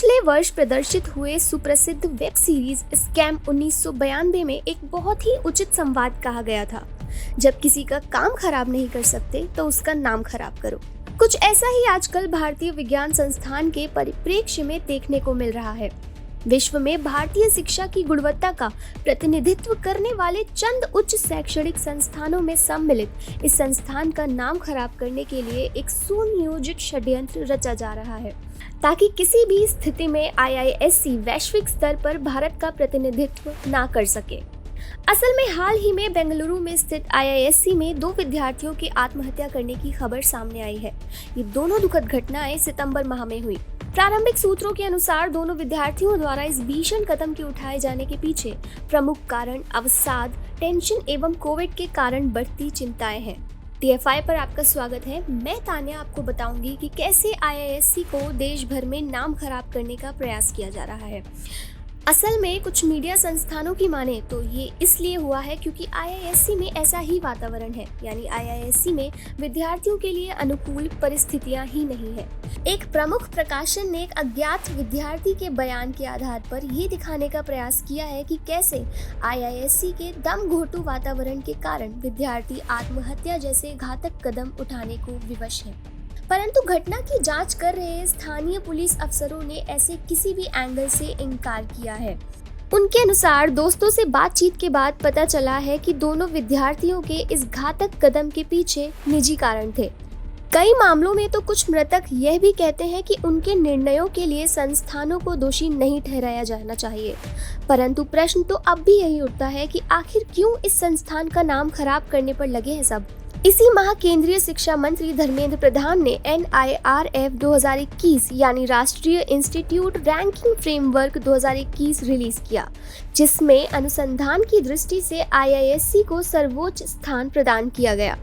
पिछले वर्ष प्रदर्शित हुए सुप्रसिद्ध वेब सीरीज स्कैम 1992 में एक बहुत ही उचित संवाद कहा गया था, जब किसी का काम खराब नहीं कर सकते तो उसका नाम खराब करो। कुछ ऐसा ही आजकल भारतीय विज्ञान संस्थान के परिप्रेक्ष्य में देखने को मिल रहा है। विश्व में भारतीय शिक्षा की गुणवत्ता का प्रतिनिधित्व करने वाले चंद उच्च शैक्षणिक संस्थानों में सम्मिलित इस संस्थान का नाम खराब करने के लिए एक सुनियोजित षड्यंत्र रचा जा रहा है, ताकि किसी भी स्थिति में IISc वैश्विक स्तर पर भारत का प्रतिनिधित्व ना कर सके। असल में हाल ही में बेंगलुरु में स्थित IISc में 2 विद्यार्थियों की आत्महत्या करने की खबर सामने आई है। ये दोनों दुखद घटनाएं सितंबर माह में हुई। प्रारंभिक सूत्रों के अनुसार दोनों विद्यार्थियों द्वारा इस भीषण कदम के उठाए जाने के पीछे प्रमुख कारण अवसाद, टेंशन एवं कोविड के कारण बढ़ती चिंताएं हैं। TFI पर आपका स्वागत है। मैं तान्या आपको बताऊंगी कि कैसे IISc को देश भर में नाम खराब करने का प्रयास किया जा रहा है। असल में कुछ मीडिया संस्थानों की माने तो ये इसलिए हुआ है क्योंकि IISc में ऐसा ही वातावरण है, यानी IISc में विद्यार्थियों के लिए अनुकूल परिस्थितियां ही नहीं है। एक प्रमुख प्रकाशन ने एक अज्ञात विद्यार्थी के बयान के आधार पर ये दिखाने का प्रयास किया है कि कैसे IISc के दम घोटू वातावरण के कारण विद्यार्थी आत्महत्या जैसे घातक कदम उठाने को विवश है। परंतु घटना की जांच कर रहे स्थानीय पुलिस अफसरों ने ऐसे किसी भी एंगल से इनकार किया है। उनके अनुसार दोस्तों से बातचीत के बाद पता चला है कि दोनों विद्यार्थियों के इस घातक कदम के पीछे निजी कारण थे। कई मामलों में तो कुछ मृतक यह भी कहते हैं कि उनके निर्णयों के लिए संस्थानों को दोषी नहीं ठहराया जाना चाहिए। परंतु प्रश्न तो अब भी यही उठता है कि आखिर क्यों इस संस्थान का नाम खराब करने पर लगे हैं सब। इसी माह केंद्रीय शिक्षा मंत्री धर्मेंद्र प्रधान ने NIRF 2021 यानी राष्ट्रीय इंस्टीट्यूट रैंकिंग फ्रेमवर्क 2021 रिलीज किया, जिसमें अनुसंधान की दृष्टि से IISc को सर्वोच्च स्थान प्रदान किया गया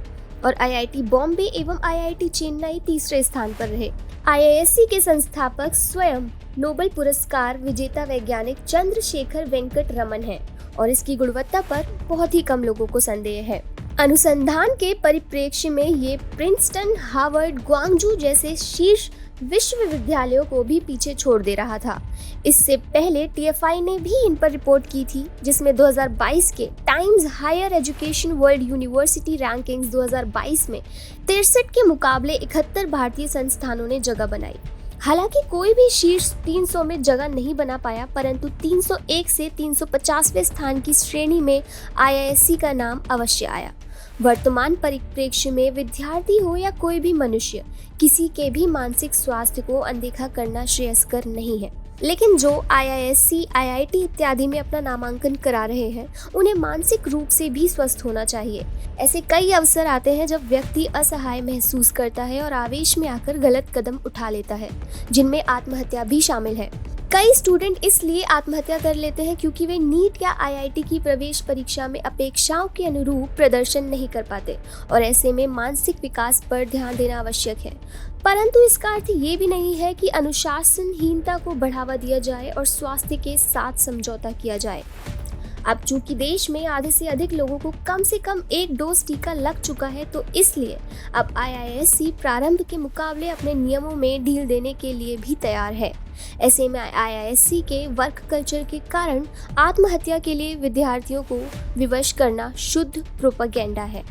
और IIT बॉम्बे एवं IIT चेन्नई तीसरे स्थान पर रहे। IISc के संस्थापक स्वयं नोबेल पुरस्कार विजेता वैज्ञानिक चंद्रशेखर वेंकट रमन हैं और इसकी गुणवत्ता पर बहुत ही कम लोगों को संदेह है। अनुसंधान के परिप्रेक्ष्य में ये प्रिंसटन, हार्वर्ड, ग्वांगजू जैसे शीर्ष विश्वविद्यालयों को भी पीछे छोड़ दे रहा था। इससे पहले TFI ने भी इन पर रिपोर्ट की थी, जिसमें 2022 के Times higher education world university rankings 2022 में 63 के मुकाबले 71 भारतीय संस्थानों ने जगह बनाई। हालांकि कोई भी शीर्ष 300 में जगह नहीं बना पाया, परंतु 301 से 350वें स्थान की श्रेणी में IISc का नाम अवश्य आया। वर्तमान परिप्रेक्ष्य में विद्यार्थी हो या कोई भी मनुष्य, किसी के भी मानसिक स्वास्थ्य को अनदेखा करना श्रेयस्कर नहीं है। लेकिन जो IISc, IIT इत्यादि में अपना नामांकन करा रहे हैं, उन्हें मानसिक रूप से भी स्वस्थ होना चाहिए। ऐसे कई अवसर आते हैं जब व्यक्ति असहाय महसूस करता है और आवेश में आकर गलत कदम उठा लेता है, जिनमें आत्महत्या भी शामिल है। कई स्टूडेंट इसलिए आत्महत्या कर लेते हैं क्योंकि वे नीट या IIT की प्रवेश परीक्षा में अपेक्षाओं के अनुरूप प्रदर्शन नहीं कर पाते और ऐसे में मानसिक विकास पर ध्यान देना आवश्यक है। परंतु इसका अर्थ ये भी नहीं है कि अनुशासनहीनता को बढ़ावा दिया जाए और स्वास्थ्य के साथ समझौता किया जाए। अब चूंकि देश में आधे से अधिक लोगों को कम से कम 1 डोज टीका लग चुका है, तो इसलिए अब IISc प्रारंभ के मुकाबले अपने नियमों में ढील देने के लिए भी तैयार है। ऐसे में IISc के वर्क कल्चर के कारण आत्महत्या के लिए विद्यार्थियों को विवश करना शुद्ध प्रोपेगेंडा है।